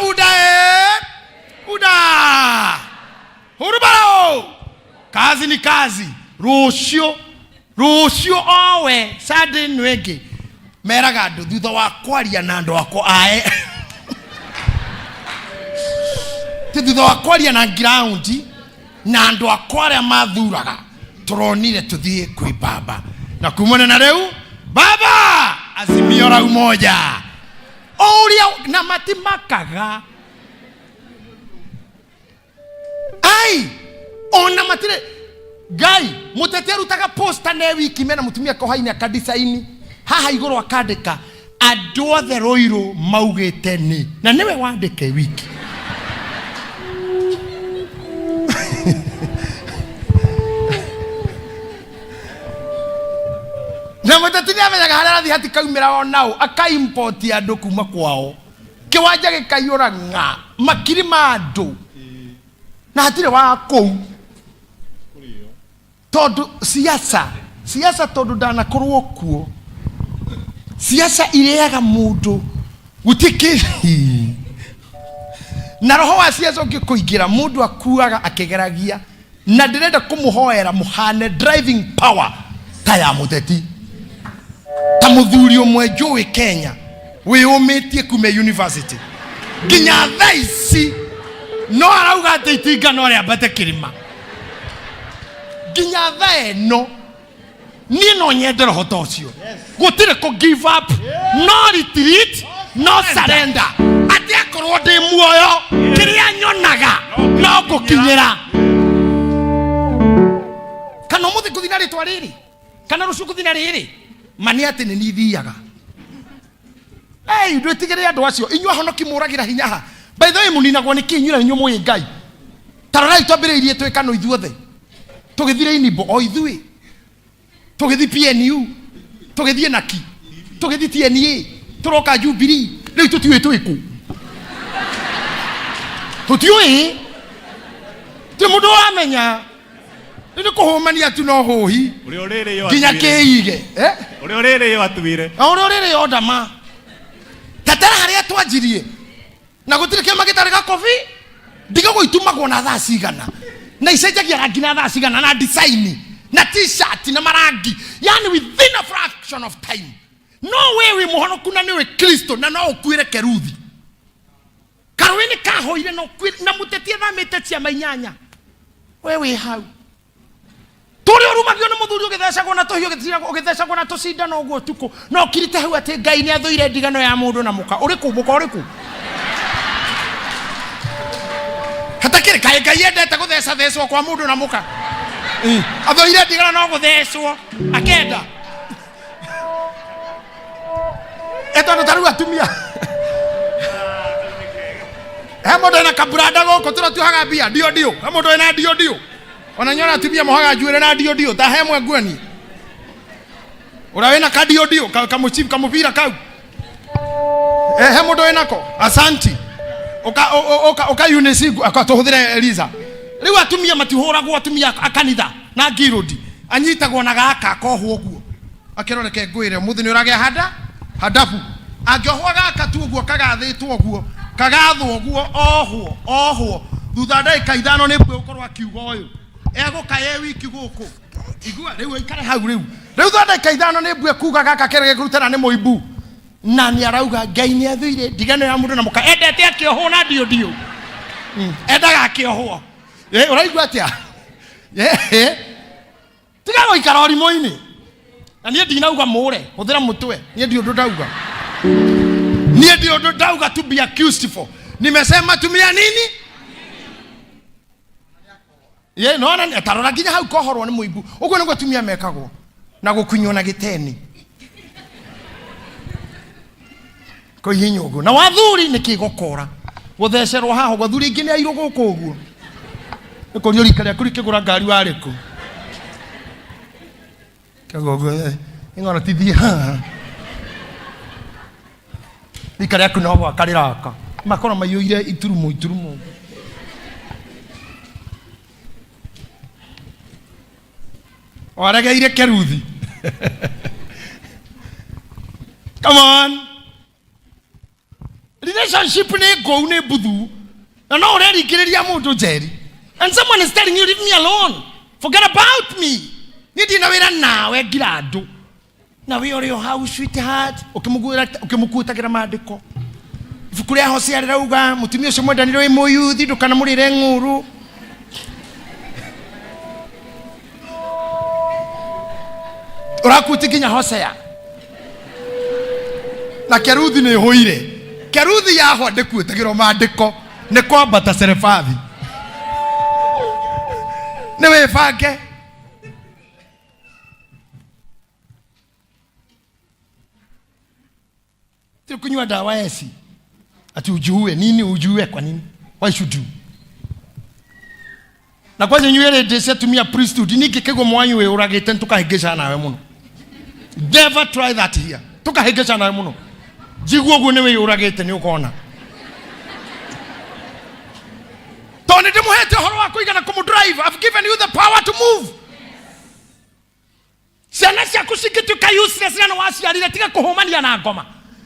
uda hurubaro kazi ni kazi rucio owe sade nwege meraga ndu thutha wa kwaria na andu akwa ae thutha wa kwaria na ground na andu akwa aria mathuraga turonire tuthie kwi baba na kumona na reu baba azimio la umoja oria na matimakaga ai ona matire Ngai muteteru taka posta ne wiki mena mutumia kohaini akadisaini haha igoro akandika andu othe roiro maugite ni na niwe wandike wiki na mutetinia menyaga haria rathi hatikaumira onao akaimport andu kuma kwao kiwanja gikaiyura nga makiri ma andu na hatire wa kou todo siasa todo dana korwo kuo siasa ireaga mundu gutikiri na roho wa siasa ukikuingira mundu akuaga akigeragia na ndirenda kumuhoera muhane driving power ta ya muteti ta muthuri umwe njui Kenya wiyumitie kume university ginya thaici no arauga ati itinga no ria bate kirima ginya thaeno ni no nyendera hoto ucio gutire ko give up no retreat no surrender ati akorwo ndi muoyo kiria nyonaga no gukinyira kana muthi kuthina ritwa riri kana rucu kuthina riri mani ati ni nithiaga ndwetigire andu acio inyua honoki muragira hinyaha by the way muninagwo ni kinyura inyu muyi Ngai tararai twambiriirie twikano ithuothe tugithire inimbo o ithui tugithi PNU tugithi naki tugithi TNA turoka Jubilee riu tutiwe twiku tutiwe ti mundu amenya ni kuhumania tu no hohi uri orire yo ginya keige uri orire yo atuire yo ndama tatara haria twanjirie na gutire kema gitarega kofi diga goitumagwo na thaa cigana na icenjagia rangi na thaa cigana na design na t-shirt na marangi yani within a fraction of time no wewe muhonoku na niwe Kristo na no ukwire keruthi karwini kahoire no na mutetie thamite cia mainyanya wewe hau turi orumagio na muthuri ugithecagwo na tuhio ugithecagwo na tucinda no guo tuko no kirite hau ati Ngai ni athuire ndigano ya mundu na muka uri ku hatakire kai Ngai endete gutheca thecwo kwa mundu na muka athuire ndigano no guthecwo akenda eto taru atumia mundu na kabrada goko turatuhaga bia dio mundu na dio onanyona atumia mohaga njuire na dio ta hemwe nguani urawe na kadio kamuchim kamuvira kau mundu enako asanti oka unesigu akatuhuthira Eliza riu atumia matihuragwo atumia akanitha na ngirodi anyitagwo na gaka kohwo guo akiroreke ngwire muthi ni uragia hadabu angiohwa gaka tu guo kagathitwo guo kagathwo guo ohwo thutha ndagika ithano ni bwe ukorwo akiuga uyu egukaye wiki guku igua riu ikare hau riu thutha ndagika ithano ni bwe kuga gaka kerege kurutana ni muibu na ni arauga Ngai ni athuire ndigano ya mundu na muka endete akiohwo na dio endaga akiohwo uraigua atia tiga goikara orimo-ini na nie ndinauga mure huthira mutwe nie ndio ndauga to be accused for nimesema tumia nini no tarora nginya hau kohorwo ni muibu uguo niguo tumia mekagwo na gukunywo na giteni koihinyo na wathuri ni kigokora guthecerwo haho gwathuri ingi ni airu guku uguo nikurio rika ria kurikigura ngari wariku kagogo ingora tithie ha rika ria kuno gwa kariraka makoro mayuire iturumo warageire keruthi come on Relationship ne go ne budu. And already kireria mundu jeri. And someone is telling you, leave me alone. Forget about me. Nidi na wera nawe girado. Na we are your house, sweetheart. Ukimukuta kira maandiko. Ifukuria Hosea rirauga mutumia ucio mwendaniro wi muyuthi ndukana murire nguru. Urakuti kinya Hosea. Na Keruthi ni hoire. Keruthi yahwa ndikuitagirwo maandiko ni kwambata Serefathi. Ni wibange. Kunywa dawa esi ati ujue nini, ujue kwa nini, why should you? Na kwa nywele desi tumia priesthood niki kego mwanyu we uragete tukahegesha nawe muno. Never try that here. Tukahegesha nawe muno. Jiguo gune we uragete ni ukona. Toni demuhete horo wako igana kumudrive. I've given you the power to move. Siana cia kusikitu ka useless na wasi alile tika kuhomania na ngoma.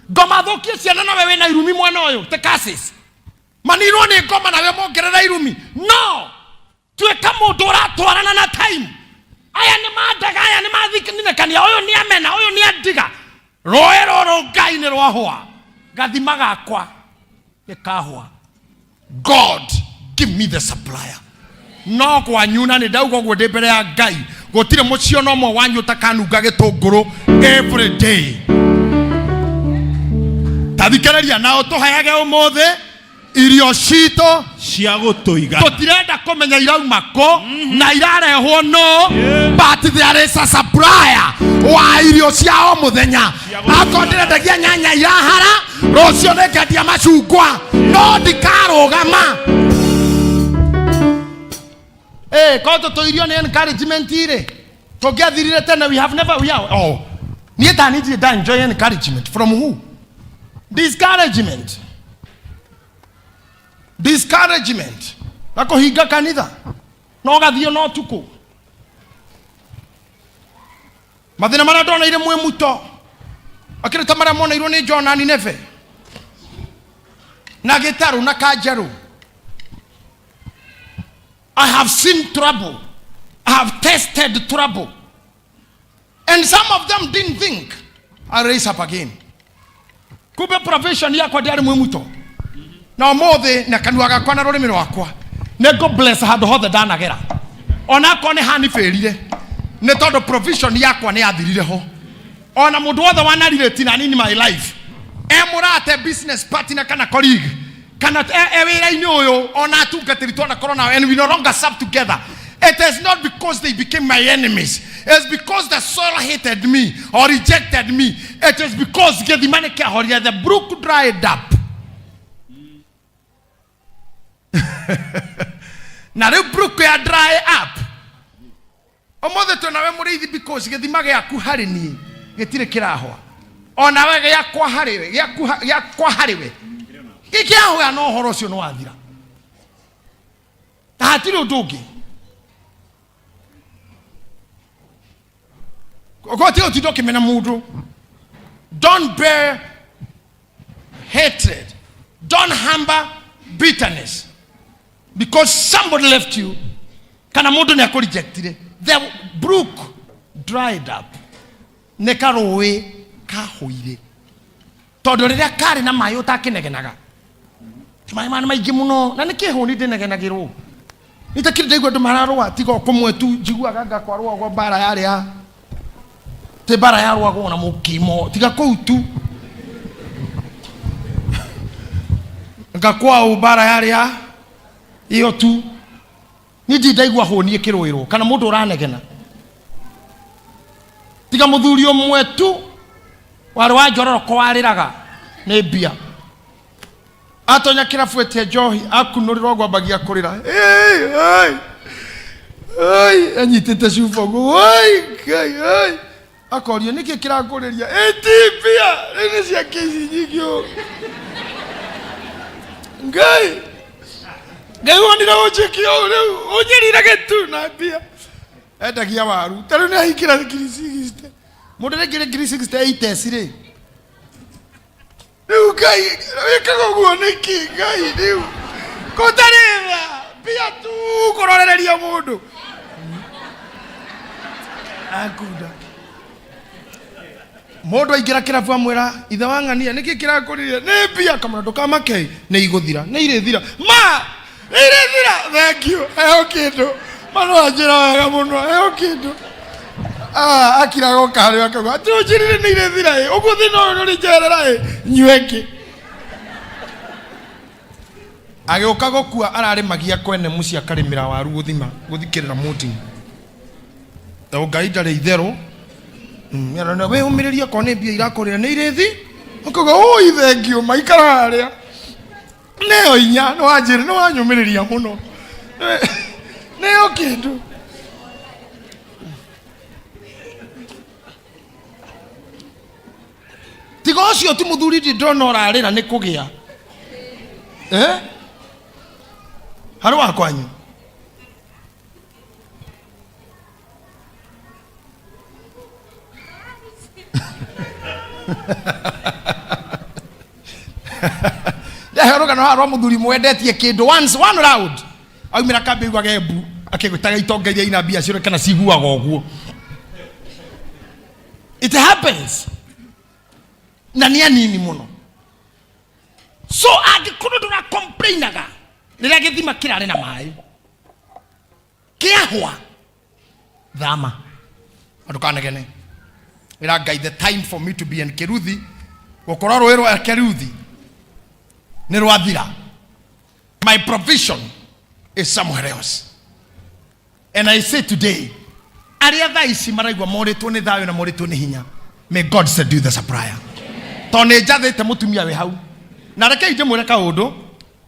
Goma thokie ciana na wewe na irumi mwana uyu te cases maniro ni ngoma na wewe mongerera irumi no tueka mundu uratwarana na time aya ni mandaga aya ni mathikinine kania uyu ni amena uyu ni adiga roero ro Ngai ni rwahwa gathima gakwa nikahwa. God give me the supplier. No kwa nyuna ni daugo gwende mbere ya Ngai gutire mucio no mo wanyu takanunga gitunguru every day. Tadikereria nao tuhayage umothe irio cito cia gutuiga tutirenda kumenya irauma ko na irarehwo no but there is a supplier wa irio ciao muthenya akondirendagia nyanya irahara rocio nengadia macungwa no ndikarugama koto to irio ni encouragement ire togiathirire tena we have never nie tani je da enjoy encouragement from who? Discouragement. Nako higa kanitha. No gathio no tuko. Mathina mara ndona ire mwe muto. Akire tamara mona iro ni John ani Neve. Na gitaru na kajaru. I have seen trouble. I have tasted trouble. And some of them didn't think I'll raise up again. Kube profession yako ndiari mwimuto. Na omothe na kanua gakwa na rurimi rwakwa. Nego bless handu hothe ndanagera. Ona kone hani ferire. Ne todo profession yako ne athirire ho. Ona mundu wothe wanarire na nini my life. Emurate business partner kana colleague. Kana wira ini uyu ona atungatiri twana corona and we no longer serve together. It is not because they became my enemies. It's because the soil hated me or rejected me. It is because the brook dried up. Now the brook ya dry up. Omothe tona we murithi because githima giaku hari ni gitire kirahwa. Ona we giakwa hariwe giakwa hariwe. Gikiahwa no horo cio no athira. Tahatire undugi. Don't bear hatred. Don't harbor bitterness. Because somebody left you. The brook dried up. Nekarowe kahoire. Todorera kare na mayo takinegenaga. Tumai maigi muno na nikehoni denegenagiro. Nitakire go mararwa tigo komwetu jiguaga gakwarwa go bara yaria. Te bara yarwa go na mukimo tiga koutu ngakwa ubara yaria iyo tu niji ndaigwa honie kiroiro kana mundu uranegena tiga muthuri omwetu wari wa njororo kwariraga ne bia atonya kirafu ete johi akunurirwo gwambagia kurira anyitete cubogo akorio niki kiranguriria etipia nini cia kisi nyingio Ngai wonira ujikio leo unyirira getu na bia endagia waru tari ni hikira 360 mundu regire 360 itesire Riu Ngai wikaga guo niki Ngai riu kutarira pia tu kurorereria mundu akuda mundu aingira kirabu amwira ithe wa ng'ania niki kirakuririe ni pia kama ndukamake ni iguthira ni irithira ma irithira thank you heo kindu mano anjira wega muno heo kindu akira goka hari akaga atunjirire ni irithira uguo thina uyu ri njerera nyweke agioka gokua ararimagia kwene mucia karimira waru guthima guthikirira muti to Ngai ndari itheru na we umiriria kone bia irakorera ni irithi akaga oi thank you maikara haria neo inya no anjire no anyumiriria muno neo kindu tigo cio ti muthuri ndi ndona orarira ni kugia hari wakwanyu Heroga no haro muthuri mwendetie kindu once one round aumira kambiigwa gembu akigutaga itongeria ina bia cio kana ciguaga uguo it happens na ni anini muno so agikuno ndura complainaga riria githima kirare na mai kiahwa dhama adukanegene ira Ngai the time for me to be in Keruthi gukora rwero Keruthi ni rwathira my provision is somewhere else and I say today aria thaici maraigwa moritwo ni thayo na moritwo ni hinya may God subdue the supplier tone jathete mutumia we hau na reke ije mwere kaundu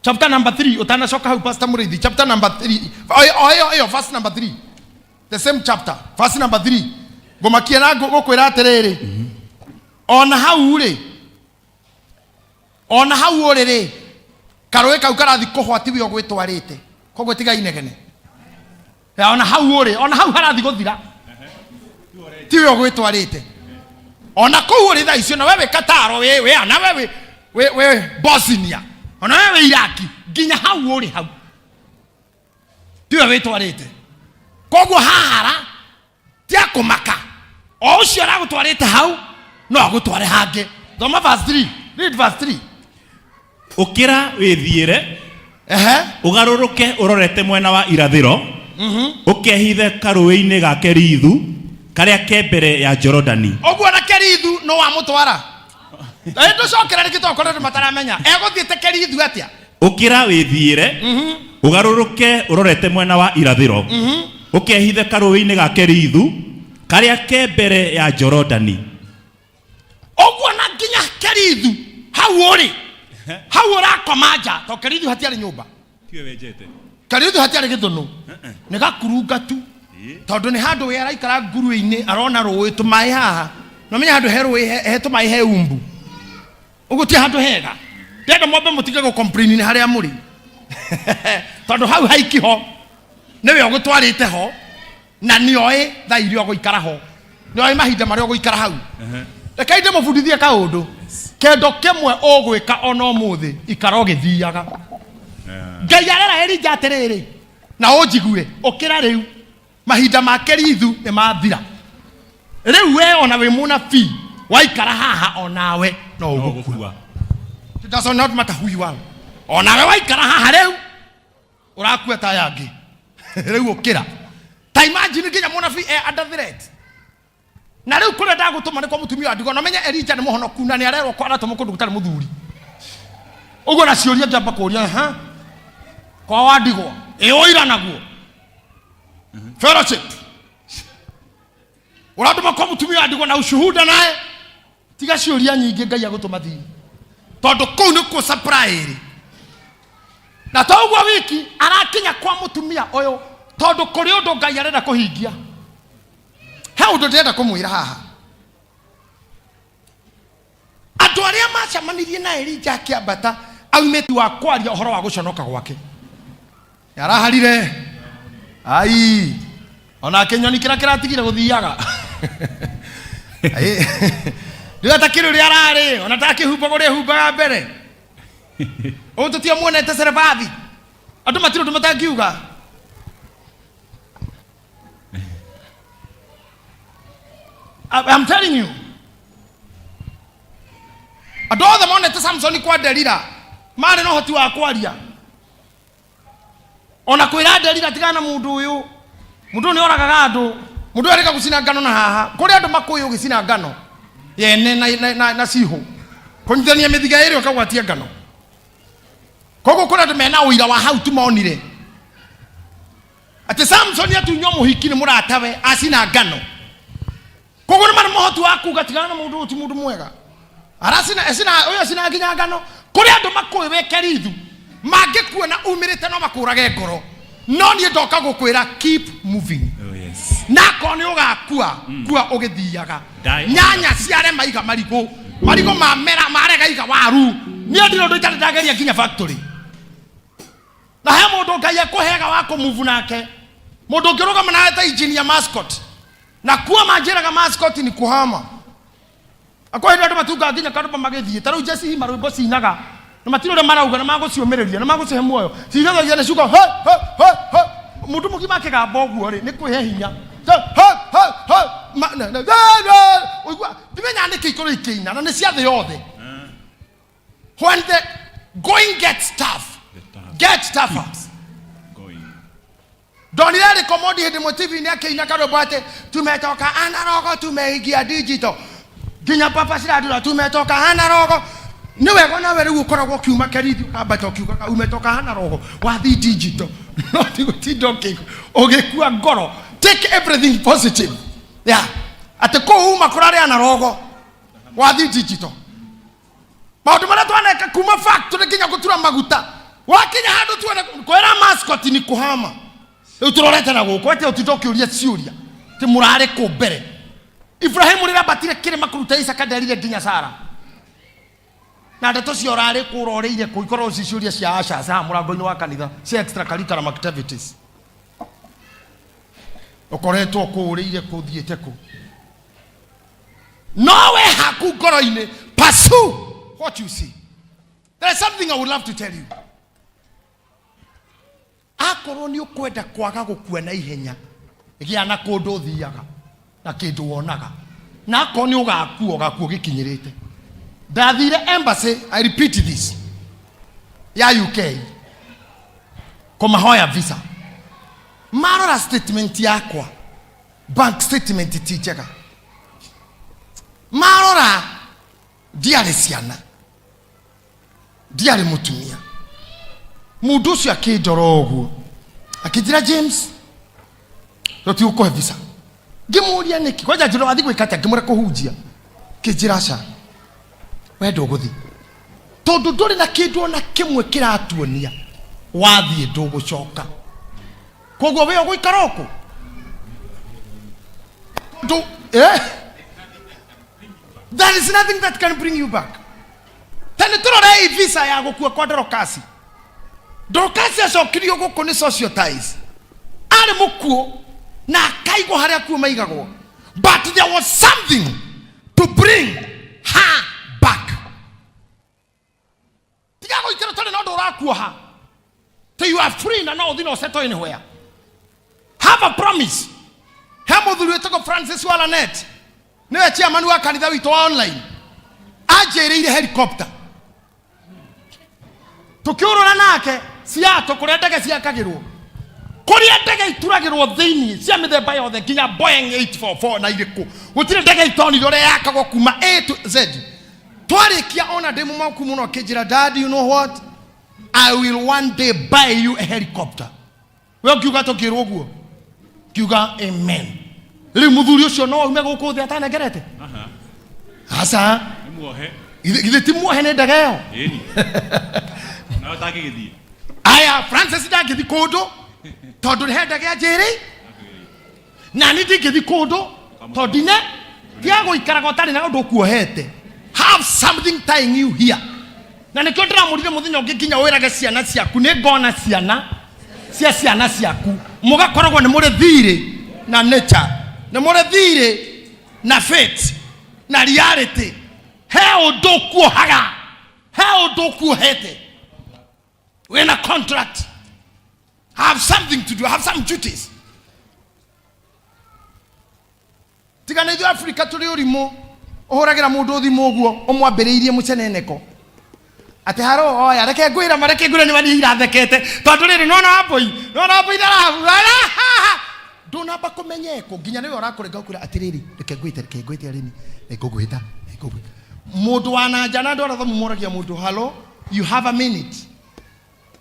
chapter number 3 utanacoka hau pastor Muriithi chapter number 3 oyo verse number 3 the same chapter verse number 3 gomakia na gukwira atiriri ona hau ri ona hau uriri karoe kau karathi kuhwati we ogwitwarite kogwe tiga inegene ona hau uri ona hau harathi guthira ti we ogwitwarite ona kou uri tha icio na wewe kataro we ana we Bosnia ona wewe Iraki ginya hau uri hau ti we witwarite kogwo hahara ti akumaka o ucio aragutwarite hau no agutware hange thoma verse 3 read verse 3 ukira withiire ugaruruke urorete mwena wa irathiro ukehithe karuini ga Kerithu karia ke mbere ya Jorodani ogwo na Kerithu no wa mutwara endo cokera rikito korere mataramenya eguthiite Kerithu atia ukira withiire ugaruruke urorete mwena wa irathiro ukehithe karuini ga Kerithu karia ke mbere ya Jorodani ogwo na nginya Kerithu hau uri hau urakomaja to Kerithu hatiari nyumba tiwe wenjete Kerithu hatiari githunu ni gakurunga tu tondu ni handu we araikara nguru-ini arona rui tumai haha no menya handu heru he tumai he umbu uguti handu hega ndenda mombe mutige go complain ni haria muri tondu hau haiki ho niwe ogutwarite ho na nioi tha irio guikara ho nioi mahinda mario guikara hau reke inde mubundithie kaundu kendo kemwe ogwika ono muthi ikara githiaga Ngai arera Elija atiriri na unjigue ukira riu mahinda ma Kerithu ni mathira riu we ona we munabii waikara haha onawe no ugukua it does not matter who you are onawe waikara haha riu urakua ta yangi riu ukira ta imagine nginya munabii under threat na riu kure ndagutuma ni kwa mutumia ndigo no menya Elija ni muhonoku na ni arerwo kwa aratomo kundu gutari muthuri ugo na cioria ngamba kuria kwa wadigwo oira naguo fellowship uratuma kwa mutumia ndigwo na ushuhuda naye tiga cioria nyingi Ngai agutuma thii tondu kou ni ku supplier na togwo wiki arakinya kwa mutumia oyo tondu kuri undu Ngai arenda kuhingia he undu ndenda kumwira haha andu aria macamanirie na Elija akiambata aumeti wa kwaria uhoro wa guconoka gwake araharire ai ona kenyoni kira kiratigire guthiaga Ndĩreta kĩrĩ ũrĩa ararĩ, ona ta kĩhumba kũrĩa humbaga mbere. Ũtũtio muonete Serebathi. Andũ matirĩ ũndũ matangiuga. I'm telling you. Andũ othe monete Samson kwa Delila. Marĩ na ũhoti wa kwaria. Ona kwĩra Delila tigana na mũndũ ũyũ. Mũndũ nĩ oragaga andũ. Mũndũ areka gũcina ngano na haha. Kũrĩ andũ makũyũ gĩcina ngano. Yene na ciho. Kũnyitania mĩthiga ĩrĩ ũkagwatia ngano. Koguo kũrĩ andũ mena ũira wa hau tumonire. Ati Samson atunywo mũhiki nĩ mũratawe acina ngano. Koguo nĩ marĩ mũhoti wa kuga tigana na mũndũ ũti mũndũ mwega. Aracina ũyũ acina nginya ngano. Kũrĩ andũ makũyũ wekerithu. Mangĩkuona umĩrĩte no makũrage ngoro. No niĩ ndoka gũkwĩra keep moving. Oh yes. Nako nĩ ũgakua kua ũgĩthiaga. Nyanya ciare maiga marigo mamera marega iga waru. Niĩ ndĩrĩ ũndũ itarĩ ndageria nginya factory. Na he mũndũ Ngai ekũhega wa kũmove nake. Mũndũ ũngĩrũgama nawe ta engineer mascot. Na kuwa manjĩraga mascot ni kuhama. Akwa hĩndĩ andũ matunga nginya karũba magĩthiĩ. Ta rĩu Jesse marũimbo cinaga. Na matirĩ ũrĩa marauga na magũciũmĩrĩria na magũcihe muoyo. Cinaga na ciugo mũndũ mũgima akĩgamba ũguo rĩ nĩ kwĩhe hinya. Ndimenya nĩ kĩikũrũ ikĩina na nĩ cia thĩ yothe. When the going gets tough, get tougher. Donire recommend hĩndĩ mwe TV-inĩ akĩina karũmbo atĩ tumetoka analogo tumeingia digital. Nginya papa ciradura tumetoka analogo. Ni wego na wewe ukoragwo kiuma kerithi ambata kiuga umetoka analogo wathi digital. No tigo kiko. Ogekua ngoro. Take everything positive. Yeah. Ate ko uma kurare analogo wathi digital. Maũndũ marĩa twaneka kuma factory nginya gũtura maguta. Wakinya handũ tuone kwera mascot ni kuhama. Rĩu turorete na gũkũ ate ũtitokĩũria ciũria. Ti mũrare kũ mbere. Ibrahimu rĩrĩa batire kĩrĩma kũruta Isaka nderire nginya Sara. Na ndeto cio rarĩ kũroreire kũ ikorwo ciũria cia Asha sa mũrango-inĩ wa kanitha cia extracurricular activities. Ũkoretwo kũũrĩire kũthiĩte kũ. Nowe haku ngoro-inĩ pursue what you see. There is something I would love to tell you. Akorwo nĩ ũkwenda kwaga gũkua na ihenya gĩa na kũndũ ũthiaga na kĩndũ wonaga na akorwo nĩ ũgakua gĩkinyĩrĩte. Ndathire embassy, I repeat this, ya UK kũmahoya visa. Marora statement yakwa, bank statement ti njega. Marora ndiarĩ ciana, ndiarĩ mũtumia. Mũndũ ũcio akĩnjora ũguo akĩnjĩra James tũtigũkũhe visa. Ngĩmũũria nĩkĩ kwanja njĩra wathi gwĩka atĩa ngĩmũreka kũhunjia. Kĩnjĩra aca we ndũgũthiĩ tondũ ndũrĩ na kĩndũ ona kĩmwe kĩratuonia wathiĩ ndũgũcoka. Koguo we ũgũikara ũkũ there is nothing that can bring you back. Tani tũrore visa ya gũkua kwa Dorokasi. Dorokasi acokirio gũkũ nĩ social ties. Arĩ mũkuo na akaigwo harĩa kuo maigagwo. But there was something to bring her back. Tiga gũikara tũrĩ na ũndũ ũrakua ha. Till you are free na no ũthiĩ na ũsettle anywhere. Have a promise. He mũthuri wĩtagwo Francis Walanet nĩwe chairman wa kanitha witũ wa online. Anjĩrĩire helicopter. Tukiurura nake Seattle kũrĩa ndege ciakagĩrwo. Kũrĩa ndege ituragĩrwo thĩinĩ cia mĩthemba yothe nginya Boeing 844 na irĩkũ. Gũtirĩ ndege itonire ũrĩa yakagwo kuma A to Z. Twarĩkia ona ndĩ mũmaku mũno akĩnjĩra dad, you know what? I will one day buy you a helicopter. We ũkiuga tũkĩrwo ũguo. Kiuga amen. Rĩu mũthuri ũcio no aume gũkũ thĩ atanengerete. Asa. Ithe ti muohe nĩ ndege ĩyo. Na ũtangĩgĩthiĩ. Aya Francis ndangĩthiĩ kũndũ tondũ nĩ ndege ya njĩrĩ. Na nĩ ndingĩthiĩ kũndũ tondũ ne tia gũikara gũtarĩ na ũndũ kuohete. Have something tying you here. Na nĩkĩo ndĩramũrire mũthenya ũngĩ nginya wĩrage ciana ciaku nĩ ngona ciana ciaku mũgakoragwo nĩ mũrĩ thirĩ na nature, nĩ mũrĩ thirĩ na faith na reality Hell dokuo haga. Hell dokuo hete. We're in a contract. I have something to do. I have some duties. Tigana idu Africa tuli urimo. Ohoragera mundu thimo oguo omwambiriirie muceneneko. Ate haro oya reke gwira mareke gwira ni bani irathekete. Tondu riri nona apoi dara. Dona bakumenyeko ginya niwe orakurenga ukura atiriri reke gwite arini ekogwita. Mundu wananja na ndora thamu moragia mundu halo you have a minute.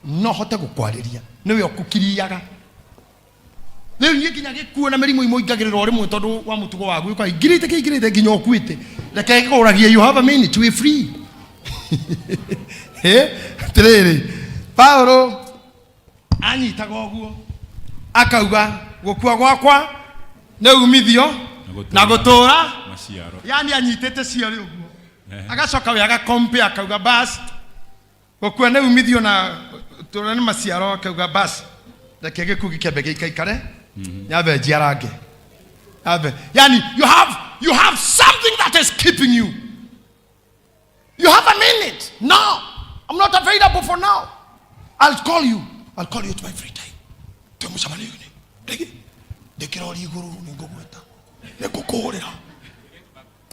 No hote gukwariria niwe okukiriaga. Leo nginya gikuona mirimo imo igagirira rimwe tondu wa mutugo wagu kwa igirite ginya okuite reke gikoragia you have a minute we free. Tiriri Paulo anyitaga oguo akauga gukua gwakwa ne umithio na gutura maciaro yani anyitete ciari oguo agacoka we agakompare akauga bas gukua ne umithio na gutura ni maciaro akauga bas reke gikugi kembe gikaikare yabe jiarange abe yani you have something that is keeping you. You have a minute. No, I'm not available for now. I'll call you at my free time.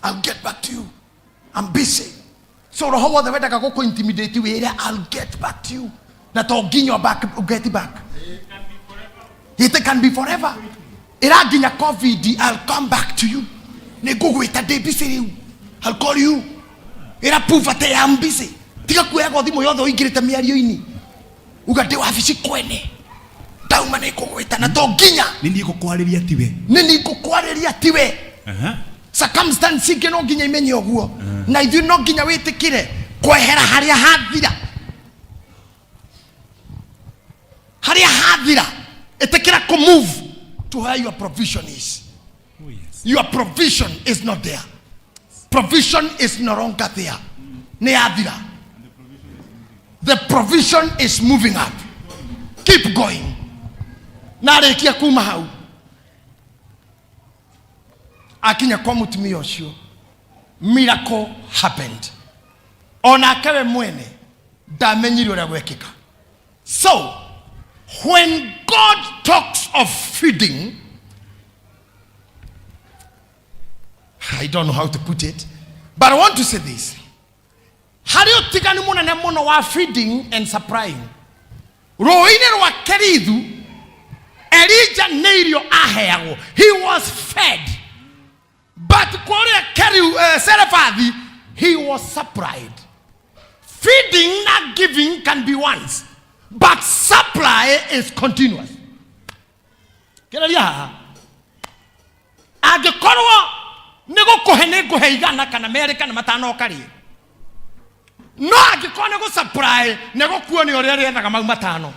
I'll get back to you. I'm busy. So the whole other go intimidate you. I'll get back to you. Not all gain your back, get it back. It can be forever. I'll come back to you. I'll call you. Era proof ate I'm busy. Tiga kuega thimo yothe oingirite miario-ini. Ugate wabici kwene. Dauma ne kugwita na to ginya. Nini gukwariria tiwe. Circumstance ingi no ginya imenye oguo. Na ithu no ginya witikire kwehera haria hathira. Haria hathira. Etekira ko move to where your provision is. Oh, yes. Your provision is not there. Provision is no longer there. The provision is moving up. Keep going. Narekia kuma hau. Akinya kwa mutumi osho. Miracle happened. Ona kawe mwene damenyiri ora gwekika. So, when God talks of feeding, I don't know how to put it, but I want to say this. Hario tigani muna ne mono wa feeding and supplying. Roine wa keridu Elijah neirio aheago. He was fed. But kore keriu Serafadi, he was supplied. Feeding, not giving, can be once, but supply is continuous. Keralia agekorwa nego kohene goheigana kana America na matano kari. No agikone go supply nego kuoni orere na kama matano.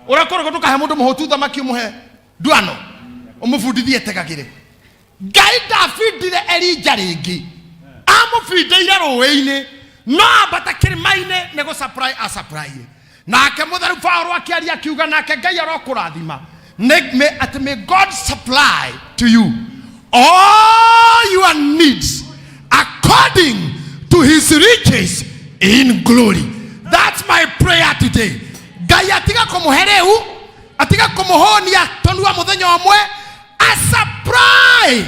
Urakoro gotuka he mundu muhotu thamaki muhe duano omufundithie tegagire. Ngai David Elijah ringi amufindire rowe-ini no abatakiri maine nego supply a supply. Na ke mutharu Paulo akiaria akiuga nake Ngai arokurathima. May God supply to you all your needs according to his riches in glory. That's my prayer today. Gaya atiga kumuhereu, atiga kumuhonia tonua muthenya omwe, a supply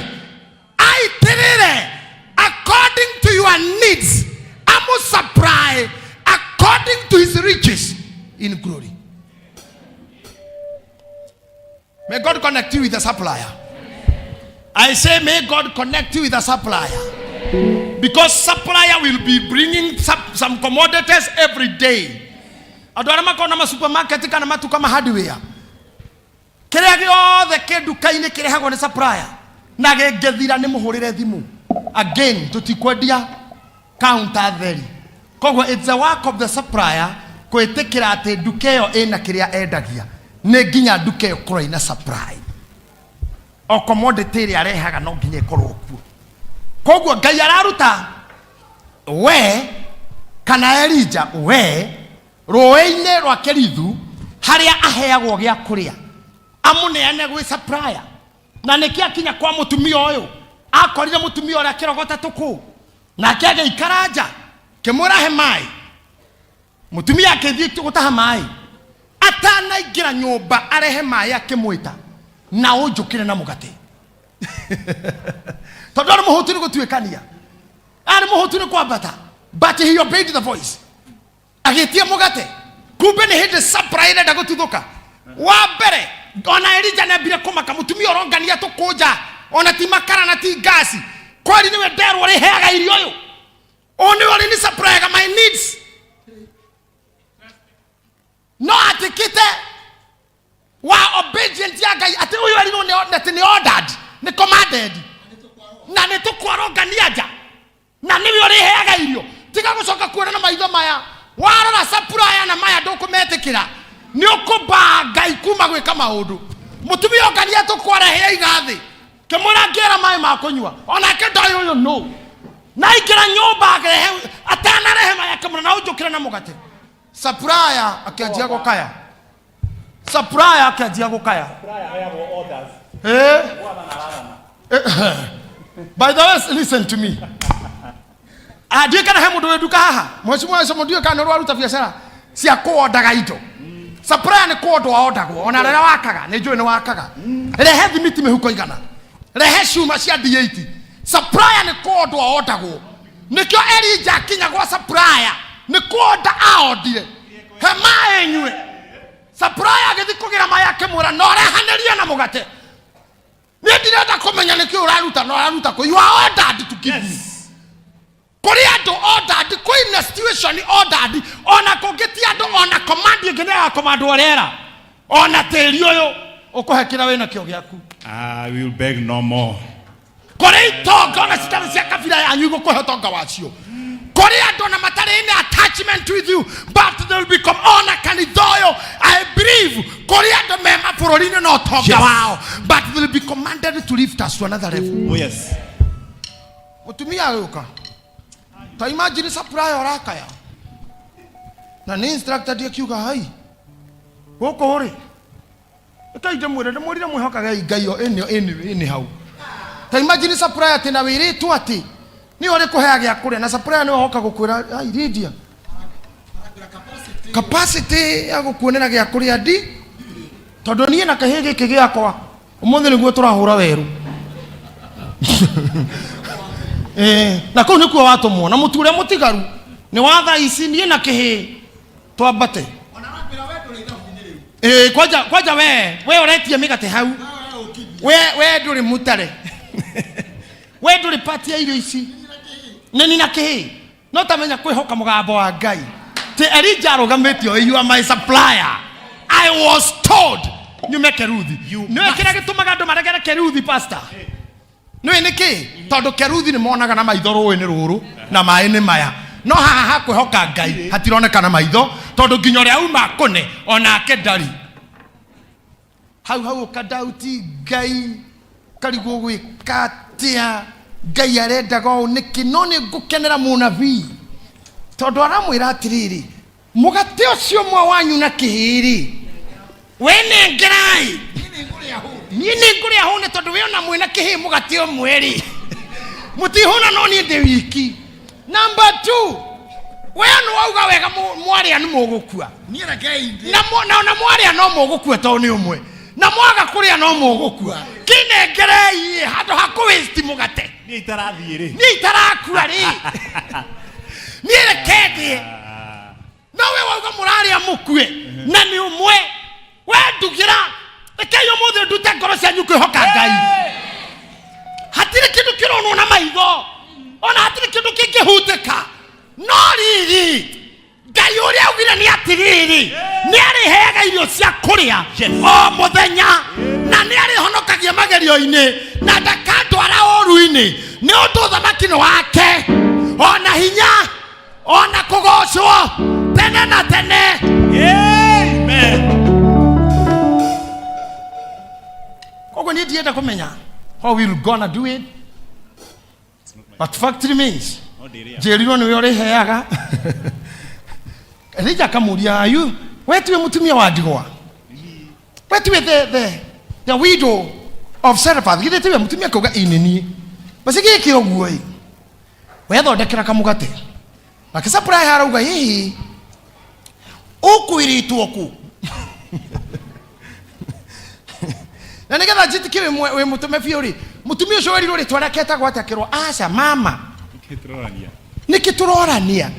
aitirire according to your needs. Amu supply according to his riches in glory. May God connect you with a supplier. I say, may God connect you with a supplier. Because supplier will be bringing some commodities every day. Adorama kona ma supermarket kana matu kama hardware. Kere gyo the ke dukaine kere hago ne supplier. Na gegethira ne muhurire thimu. Again tutikwedia counter theri. Kogwo it's the work of the supplier kwetekira ate dukeyo ena kiria endagia. Ne ginya dukeyo koro ina supply. O commodity ria rehaga no nginya ikorwo kuo. Kogwo Ngai araruta we kana Elijah we roe-ine rwa kerithu haria aheagwo gya kuria amuneane gwi supplier na niki akinya kwa mutumia uyu akorire mutumia ora kirogota tuku na kĩage ikaraja kĩmũrahe mai mũtumia akĩthiĩ gũtaha mai atanaingĩra nyũmba arehe mai akĩmwĩta na ũnjũkĩre na mũgate tondũ arĩ mũhũtu nĩ gũtuĩkania arĩ mũhũtu nĩ kwambata but he obeyed the voice agĩtia mũgate kumbe nĩ hĩndĩ supplier ĩrenda gũtuthũka wa mbere ona Elija nĩambire kũmaka mũtumia ũrongania tũkũnja ona ti makara na ti gasi kwari niwe nderwo ũrĩheaga irio ũyũ only one ni supplier my needs no atikite wa obedient ya Ngai ati uyu ari no ni ordered ni commanded na ni tukwarongania nja na niwe ũrĩheaga irio tiga gũcoka kuona na maitho maya warora supplier na maya ndũkũmetikira ni ũkũmba Ngai kuma gwĩka maũndũ mũtumia ongania tũkwarehea igathĩ kĩmũrangĩra maĩ ma kũnyua onake ndoĩ ũyũ no na ikĩra nyũmba agehe atanarehe maĩ akamũra na ũnjũkĩre na mũgate supplier akĩanjia gũkaya supplier akĩanjia gũkaya by the way listen to me ndiĩ kana he mũndũ wĩ nduka haha mheshimiwa Yesu ndiĩ kana rwa ruta biacara cia kũondaga indo supplier nĩ kũndũ aondagwo ona rĩrĩa wakaga nĩ njũĩ nĩ wakaga rehe thimiti mĩhuko igana rehe cuma cia D8 supplier nĩ kũndũ aondagwo nĩkĩo Elija akinya gwa supplier nĩ kũnda aondire he maĩ nyue supplier agĩthi kũgĩra maĩ akĩmwĩra no rehanĩria na mũgate nĩ ndirenda kũmenya nĩkĩo ũraruta no ũraruta kũ you are ordered to give me kũrĩ andũ ordered kwĩna situation ordered ona kũngĩti andũ ona command ĩngĩ ya command orera ona tĩri ũyũ ũkũhe kĩra wĩna kĩo gĩaku I will beg no more kũrĩ itonga ona citarĩ cia kabira yanyu igũkũhe ũtonga wacio kũrĩ andũ na matarĩ na attachment with you but they will become honor kanithoyo I believe kũrĩ andũ me mabũrũri-inĩ na ũtonga wao but they will be commanded to lift us to another level. Oh yes. Mũtumia agĩũka ta imagine supplier ũrakaya na nĩ instructor akiuga hai gũkũ ũrĩ ĩkainde mwĩrire mwĩhokaga Ngai ĩnĩ hau ta imagine supplier tena wĩrĩtwo atĩ ni ore kuhea gya kuria na supplier ni hoka gukwira ai Lydia capacity ya gukuonera gya kuria ndi tondu nie na kahege giki gyakwa umuthi niguo turahura weru na kau nikuo watumwo na muture mutigaru ni watha ici nie na kihi twambate ona rapira wetu ri thabu kwaja we uretie migate hau we nduri mutare we nduri party ya irio ici neni na kihi no tamenya kwihoka mugambo wa Ngai te Elija arugamitio you are my supplier I was told nyume keruthi no kira gitumaga andu maregere keruthi pastor no niki tondu keruthi ni monaga na maitho ruini ruru na mai ni maya no haha kwihoka Ngai hatironeka na maitho tondu nginya ria uma kune onake ndari hau kadauti Ngai karigo gwikatia Ngai arendaga ũũ nĩkĩ no nĩ ngũkenera mũnabii tondũ aramwĩra atĩrĩrĩ mũgate ũcio ũmwe wanyu na kĩhĩrĩ we nĩ ngerai niĩ nĩ ngũrĩa hũne tondũ we ona mwĩna kĩhĩ mũgate ũmwe rĩ mũtihũna no niĩ ndĩ wiki. Number 2 we nĩ wauga wega mwarĩa nĩ mũgũkua na mwarĩa no mũgũkua tondũ nĩ ũmwe na mwaga kũrĩa no mũgũkua kĩnengerei handũ ha kũ-waste mũgate ni itarathiĩ rĩ ni itarakua rĩ ni rekendie no we wauga mũrarĩa mũkue na nĩ ũmwe we ndugira rekei ũmũthĩ ndute ngoro cianyu kwĩhoka Ngai hatirĩ kĩndũ kĩronwo na maitho ona hatirĩ kĩndũ kĩngĩhutĩka no rĩrĩ Ngai ũrĩa augire nĩ atĩrĩrĩ nĩ arĩheaga irio cia kũrĩa o mũthenya na nĩ arĩhonokagia magerio-inĩ na ndakandwara ũru-inĩ nĩ ũndũ ũthamaki nĩ wake ona hinya ona kũgocwo tene na tene. Amen. Koguo niĩ ndienda kũmenya how we gonna do it but fact remains njĩrirwo nĩwe ũrĩheaga. Elija akamuria ayu wetu mutumia wa ndigwa wetu the widow of Sarephath githetiwe mutumia kauga inini basi giki oguo wethondekera kamugate nake supplier arauga hihi ukwiritwo ku na nigetha njitikiwe we mutume biũ ri mutumia ucio werirwo ritwa rĩake etagwo atakirwo aca mama nikiturorania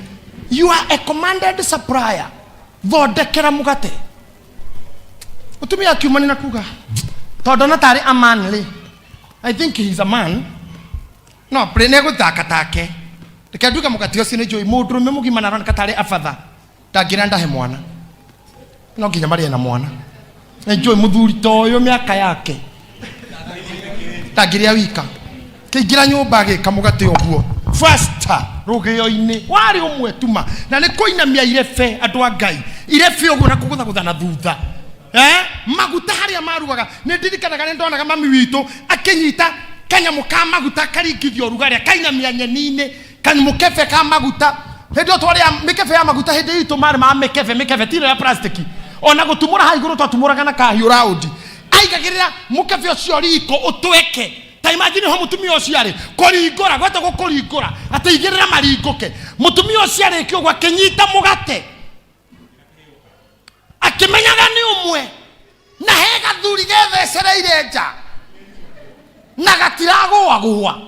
you are a commanded supplier thondekera mugate mutumia akiumani na kuga tondu na tari a man ri I think he's a man no pre ne guthaka take ndikanduka mugate ucio ni njui mundurume mugima na roneka tari abatha ndangirenda he mwana no nginya marie na mwana na njui muthuri toyo miaka yake ndagiria wika kiingira nyumba agika mugate uguo faster rugio-ini wari umwe tuma na ni kuinamia irebe andu a Ngai irebe uguo na kugutha na thutha maguta haria marugaga ni ndirikanaga ni ndonaga mami witu akinyita kanyamu ka maguta karingithio rugaria kainamia nyeni-ini kanyamukebe ka maguta hindi twaria mikebe ya maguta hindi itu mari ma mikebe tire ya plastic ona gutumura ha iguru twatumuraga na kahiu raundi aigagirira mukebe ucio riko utweke ta imagine ho mutumia ucio ari kuringura gwete gukuringura ataigirira maringuke mutumia ucio ari kiogwa kinyita mugate akimenyaga ni umwe na he gathuri gethecereire nja na gatiragwa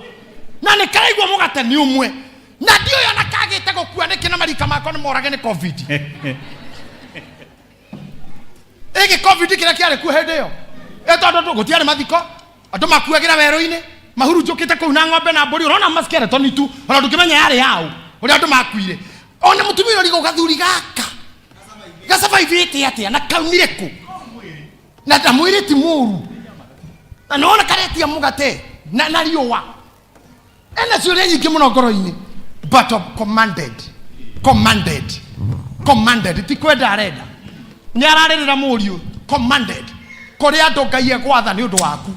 na ni karaigwa mugate ni umwe na ndio yana kagite gukua niki na marika mako ni morage ni covid ege covid kira kiare ku hende yo etondo gutiare mathiko andu makuagira werũ-ini mahuru njukite kuu na ng'ombe na mbũri urona maskere toni tu ona ndukimenya yari yao uri andu makuire ona mutumia rigo gathuri gaka gasurvive atia na kaumire ku na tamwire ti muru na nona karetia mugate na riũa ena ciũria nyingĩ mũno ngoro-ini but commanded ti kwenda arenda ni ararĩrĩra mũriũ commanded kũrĩa andũ Ngai egwatha nĩ ũndũ waku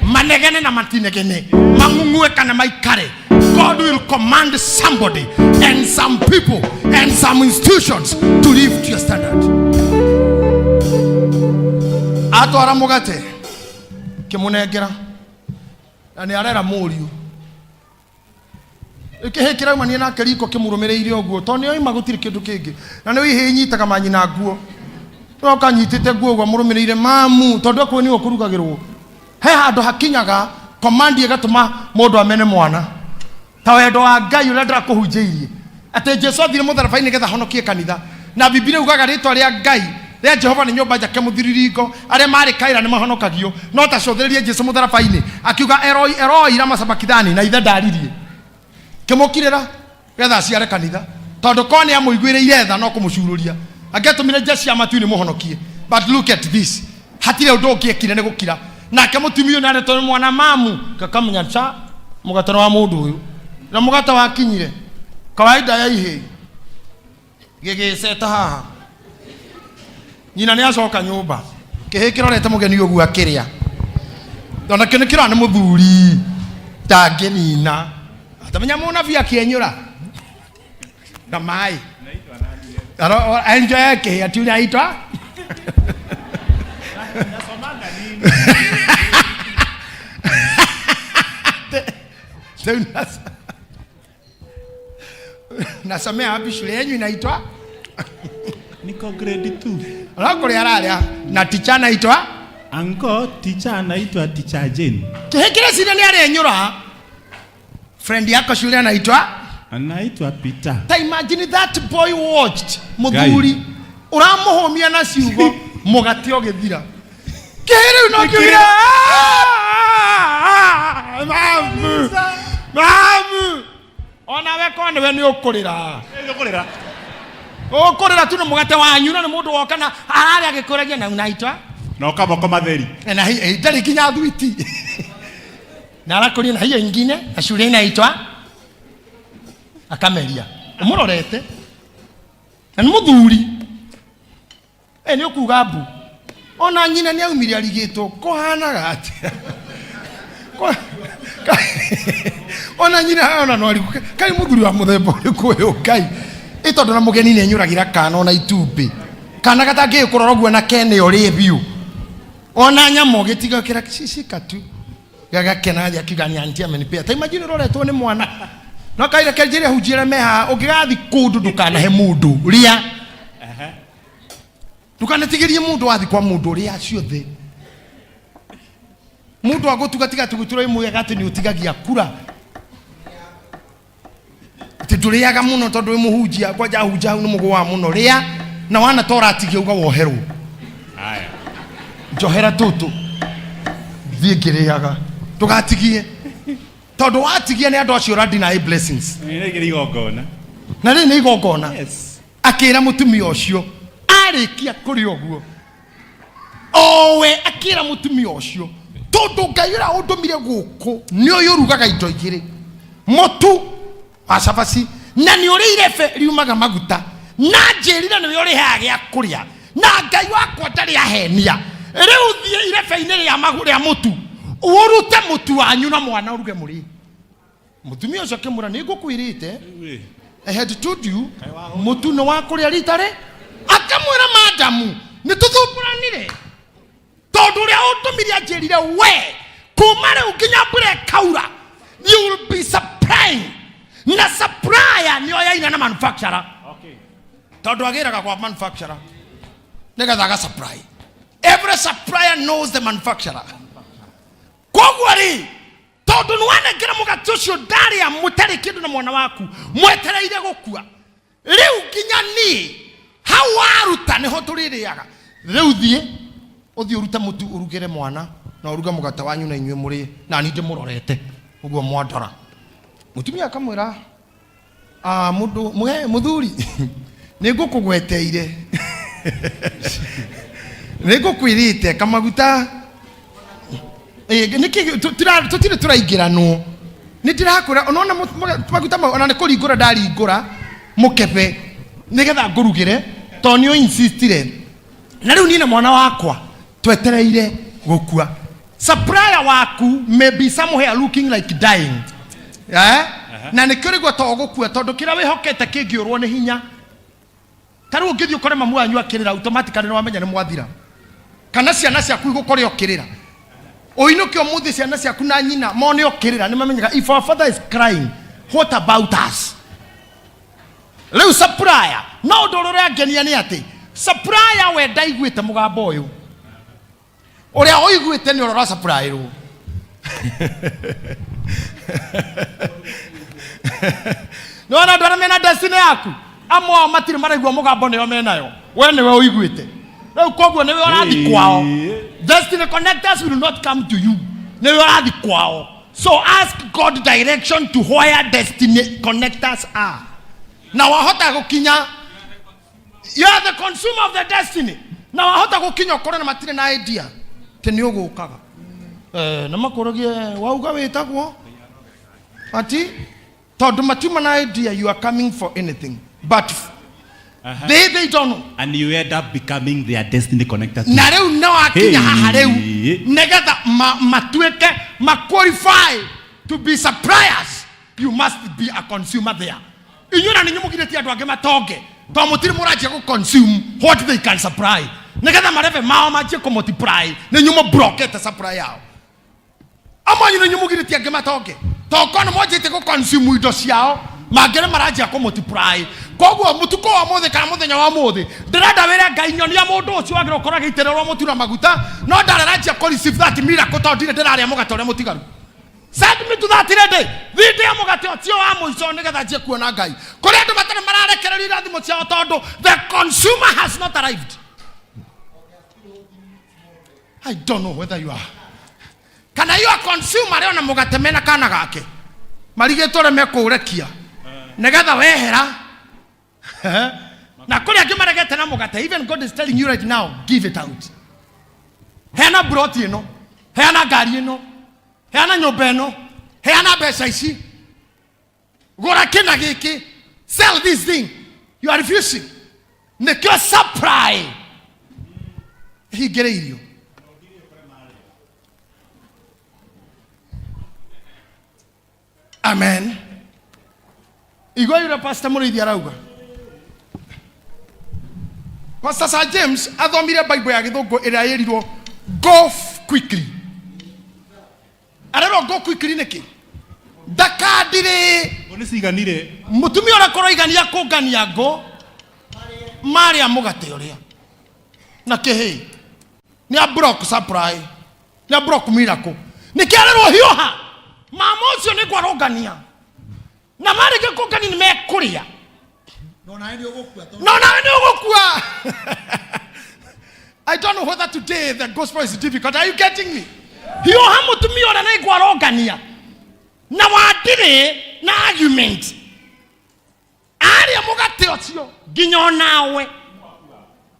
manegene na matinegene mang'ung'ue kana maikare God will command somebody and some people and some institutions to live to your standard. Atwara mugate kimunengera na ni arera mũriũ ikihikira umanie na keriko kimurumireire oguo to ni oima gutiri kindu kingi na ni wihinyitaga manyina nguo no kanyitite nguo gwa murumireire mamu tondu akwo ni okurugagirwo he handu hakinyaga command igatuma mundu amene mwana ta wendo wa Ngai uria ndira kuhunjiirie ate Jesu athire mutharabai-ini getha honokie kanitha na Biblia ugaga ritwa ria Ngai ria Jehova ni nyumba njake muthiriringo aria mari kaira ni mahonokagio no ta cotheririe Jesu mutharabai-ini akiuga Eloi Eloi lama sabakithani na ithe ndaririe kimukirira getha aciare kanitha tondu kone amuiguireire tha no kumucururia angetumire jeshi amatu ni muhonokie but look at this hatire undu ukiekire ni gukira nake mutumio na reto mwana mamu kakamenya cha mugatano wa mundu uyu na mugata wakinyire kawaida ya ihe gegeceta haha nyina ni acoka nyumba kihikirorete mugeni ugu akiria ona kinikira ni muthuri tangenina atamenya muna via kienyura na mai aro enjoy yake ati aitwa nasomea wapi shule yenu inaitwa niko grade 2 alako ya ralia na teacher anaitwa anko teacher anaitwa teacher Jane kile sina ni ale nyura friend yako shule anaitwa Peter. Ta imagine that boy watched muthuri uramuhomia na ciugo mugati ogithira kiri no kira mamu ona we kone we ni ukurira tu no mugate wanyu na mundu woka na arari agikuragia na unaitwa no kaboko matheri na hii ndari kinya thwiti na arakuria na hiyo ingine na shule inaitwa akameria umurorete na muthuri ni ukuga mbu ona nyina ni aumire arigitwo kohanaga ati ona nyina ona no ariguke kai muthuri wa muthemba Kwihoka itondu na mugeni ni nyuragira kana ona itumbi kana gatangi kurorogwa na kene ori biu ona nyamo gitiga kira cicika tu gagakena ya kigani anti amenipea ta imagine roretwo ni mwana no kaire kejire hujire meha ugigathi kundu ndukana he mundu ria ndukanatigiriye mundu wathi kwa mundu ria ciothe mundu agutugatiga tugutura imwe gati ni utigagia kura tituriaga muno tondu imuhujia kwa jahuja ni mugo wa muno ria na wana tora atigia uga woherwo aya johera tutu thiengiriaga tugatigie tondu watigie ni andu acio radi na blessings ni igongona na ni igongona yes akira mutumia ucio arikia kuri oguo owe akira mutumia ucio tondu ngaira undumire guku ni uyu rugaga indo igiri mutu asabasi na ni uri irefe riumaga maguta na njirira ni uri hage akuria na ngai wakwa ndari ahenia riu thie irefe-ini ria maguri ya mutu urute mutu wanyu na mwana uruge muri mutumia ucio kimura ni ngukwirite I had told you mutu no wakuria ritare akamwira madamu ni tuthuburanire tondu ria utumire anjirire we kumare ukinya mbure kaura you will be surprised na supplier ni oya na manufacturer okay tondu agiraga kwa manufacturer negathaga supply every supplier knows the manufacturer kogwari tondu nwane ngira mugati ucio ndari ya mutari kindu na mwana waku mwetereire gukua riu kinya ni hawaruta niho tuririaga riu thie uthie uruta mutu urugire mwana na uruga mugata wanyu na inywe muri na ni ndimurorete uguo mwandora mutumia akamwira mundu muthuri ningukugweteire nigukwirite kamaguta niki tutire turaingirano nitirakwira onona maguta ona ni kuringura ndaringura mukebe nigetha ngurugire tonio insistire na riu ni na mwana wakwa twetereire gukua supplier waku may be somewhere looking like dying na nikirigwo to gukua tondu kira wihokete kingiurwo ni hinya taru ngithio kore mamu wanyu akirira automatically no wamenya ni mwathira kana ciana ciaku igukore okirira oinuke omuthi ciana ciaku na nyina mone okirira ni mamenyaga if our father is crying what about us leu supplier no ndorore angenia ni ati supplier we ndaiguite mugambo uyu uria oiguite ni orora supplier ru no na ndora mena destiny yaku amwa matiri maraigwa mugambo niyo menayo we niwe oiguite leu kogwo niwe orathi kwao destiny connectors will not come to you niwe orathi kwao so ask God direction to where destiny connectors are na wahota gukinya you are the consumer of the destiny na wahota gukinya ukore na matire na idea teni ugukaga na makorogie wauga witagwo ati tondu matuma na idea you are coming for anything but they don't know and you end up becoming their destiny connector na reu no akinya haha reu negetha matueke qualify to be suppliers you must be a consumer there inyuna ni nyumugireti andu ange matonge to mutiri murajia ku consume what they can supply negetha mareve mao majie ku multiply ni nyumo blockete supply yao amanyu ni nyumugireti ange matonge to kono mojete ku consume indo ciao magere marajia ku multiply kogwo mutuko wa mothe kana muthenya wa mothe ndirenda wire ngai nyonia mundu ucio agire ukora gitererwo mutura maguta no ndararajia ku receive that miracle to ndire ndiraria mugate uria mutigaru send me to that day thinde ya mugate ucio wa muico nigetha njie kuona ngai kuri andu matare mararekereria irathimo ciao tondu the consumer has not arrived. I don't know whether you are kana you are consumer leo na mugate mena kana gake marigitore mekurekia nigetha wehera na kule akimaregete na mugate even God is telling you right now give it out hena broti ino hena gari ino hena nyumba ino hena mbeca ici gura kina giki sell this thing you are refusing nikio supply higere irio amen igwa yura pastor Murithi arauga Pastor Sir James athomire Bible ya githungu ira yirirwo go quickly arero go quickly niki ndakandire onisiganire mutumia ora koroigania kungania ngo Maria mugate uria na kehe ni a block supply ni a block miracle ni kiarero hioha mama ucio ni kwarongania na mari gikungani ni mekuria no nawe ni ugukua I don't know whether today the gospel is difficult. Are you getting me? Hioha mutumia ora ni kwarongania na wadire na argument aria mugate ucio ginyo nawe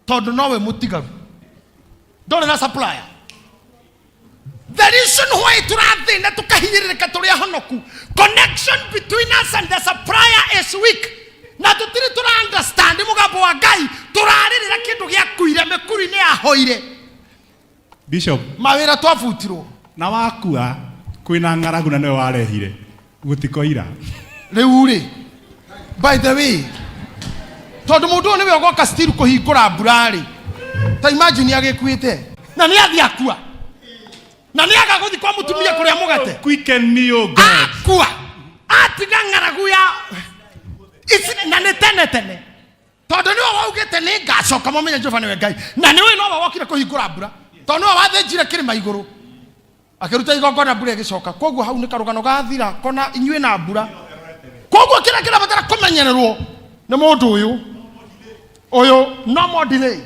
tondu nowe mutigaru ndore na supplier. The reason why turathina tukahinyirika turi ahonoku, connection between us and the supplier is weak. Na tutiri tura understand mugambo wa Ngai turaririra kindu gia kuire mekuri ni ahoire. Bishop mawira twafutirwo na wakua kwina ng'aragu na niwe warehire gutikoira riu ri. By the way, tondu mundu niwe ogoka still kuhingura burari ta imagine agikuite na ni athi akua na ni agaguthi kwa mutumia kuria mugate quicken me oh God akua atiga ng'aragu ya isi na tene tondu niwe waugite ni ngacoka mumenye Jehova niwe Ngai na niwe no wokire kuhingura bura tondu niwe wathenjire kirima iguru akiruta igongona bura igicoka koguo hau ni karugano gathira kona inyue na bura koguo kira batara kumenyererwo ni mundu uyu no more delay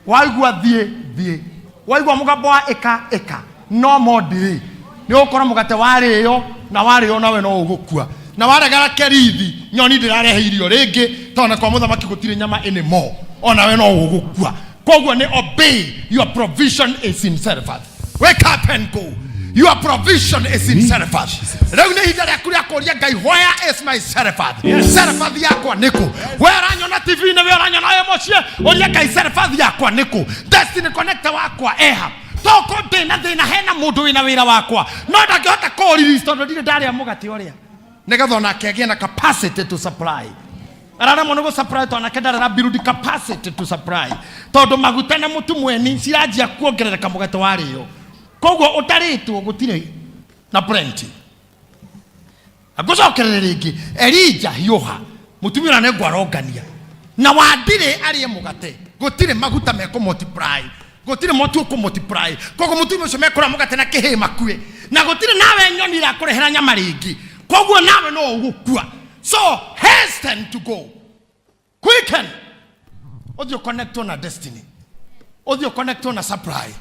waigua thie waigua mugambo wa eka no more delay ni ukora mugate wario na wario nawe no ugukua na waregara kerithi nyoni ndirarehe irio ringi tona kwa muthamaki gutire nyama anymore ona we no ugukua koguo ni obey. Your provision is in Seraphath. Wake up and go. Your provision is in Seraphath. Leo ni hidara kuria koria Ngai, where is my Seraphath? Seraphath yako niko. Where anyona TV na where anyona emotion oria Ngai Seraphath yako niko. Destiny connector wako eha. Toko dena hena mundu ina wira wakwa. No ndangihota ko release tondu ndire ndari amugati oria. Nigathona kegia na capacity to supply. Arara mono go supply to anakenda na build capacity to supply. Tondu maguta na mutu mweni ciranjia kuongerereka mugati wario. Koguo utaritwo gutire na plenty. Agocokerere ringi Elijah hioha mutumira ne gwarongania na wadire ari mugate gutire maguta meko multiply gutire motu ku multiply koguo mutumira ucio mekora mugate na kihe makue na gutire nawe nyoni ira kurehera nyama ringi koguo nawe no ugukua. So hasten to go, quicken. Odio connect on a destiny, odio connect on a supply.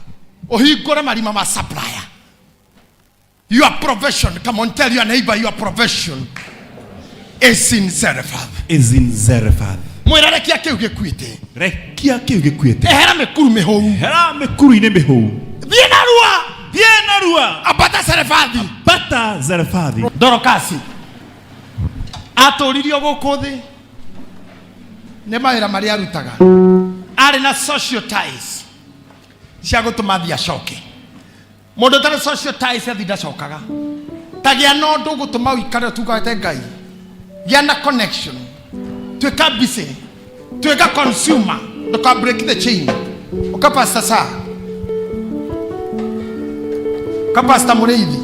Ohigora marima ma supplier. Your provision, come on, tell your neighbor, your provision is in Seraphath. Is in Seraphath. Mwira rekia kiu gikuite. Rekia kiu gikuite. Ehera mekuru mehou. Hera mekuru ine mehou. Bien arua. Abata Seraphath. Abata Seraphath. Dorokasi. Aturirio gukuthi. Ne mawira maria arutaga. Ari na social ties. Cia gutuma thia coke mundu tare social ties athida cokaga tagia no ndu gutuma wikare tugate Ngai gia na connection tweka busy tweka consumer ndoka break the chain ukapasta sa kapasta mureithi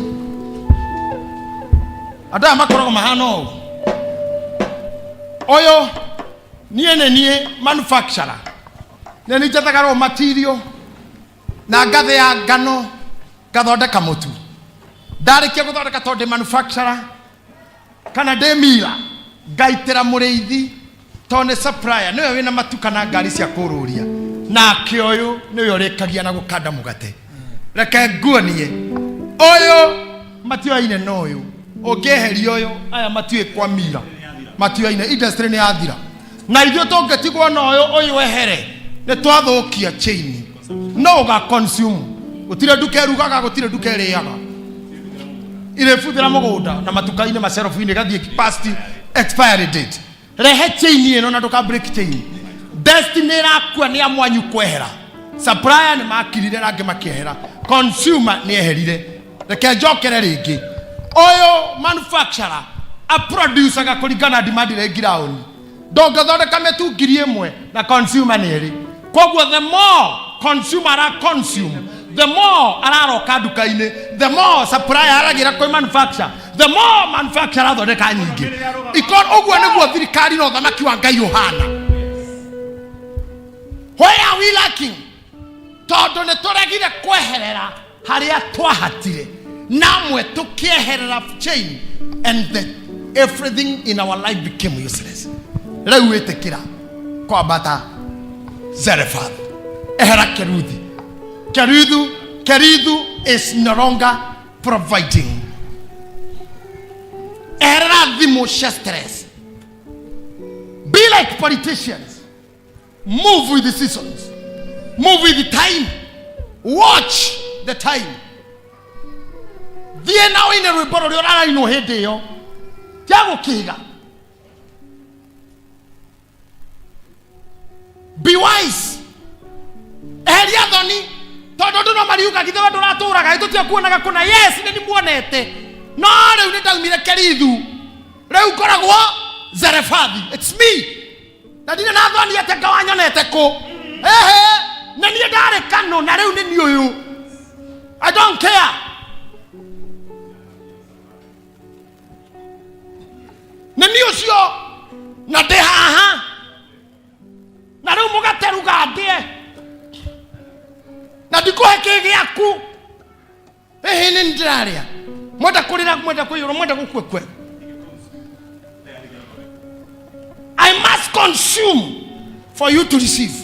ada makorogo mahano oyo nie manufacturer neni jataga raw material na ngathe ya ngano gathondeka mutu ndarikia guthondeka tondu manufacturer kana demira ngaitira mureithi tondu supplier niwe wina matuka na ngari cia kururia na kioyu niwe urikagia na gukanda mugate reke nguonie oyo matioine noyo ongeheria oyo aya matio kwa mira matioine industry ni athira na ithio tongetigwo noyo oyo wehere ni twathukia chain no ga consume gutire duke rugaga gutire duke riaga ile futhira mugunda na matuka-ine macerofu-ine gathie past expiry date rehe chain ino na nduka break chain. Destiny rakua ni amwanyu kwehera, supplier ni makirire rangi makehera, consumer ni eherire. Reke njokere ringi oyo manufacturer a producer ga kuringana demand re ground ndongathondeka metu ngiri imwe na consumer ni eri. Koguo the more consumer are consume, the more araroka duka-ine, the more supplier aragira kwi manufacturer, the more manufacturer thondeka nyingi ikon ogwo niguo thirikari no thamaki wa Ngai uhana. Why are we lacking? Tondu ni turegire kweherera haria twahatire namwe tukieherera chain and everything in our life became useless. Riu witikira kwambata Zarephath ehera Kerithu is no longer providing. Ehera thimo stress. Be like politicians. Move with the seasons. Move with the time. Watch the time. Thie now in a report ora ino hede yo. Tiago kiga. Be wise. Eheria thoni. Tondu ndu no mariuka kithe wandu raturaga itutia kuonaga kuna yes ni muonete. No riu ni ndaumire Kerithu. Riu koragwo Zarephath. It's me. Na ndine na thoni ate ngawanyonete ku. Ehe. Na nie ndare kano na riu ni uyu. I don't care. Na ni ucio na de haha. Na riu mugateruga ndie. Na ndikuhe kigiaku. Ehe ni ndiraria. Mwenda kulira mwenda kuyura mwenda gukwekwe. I must consume for you to receive.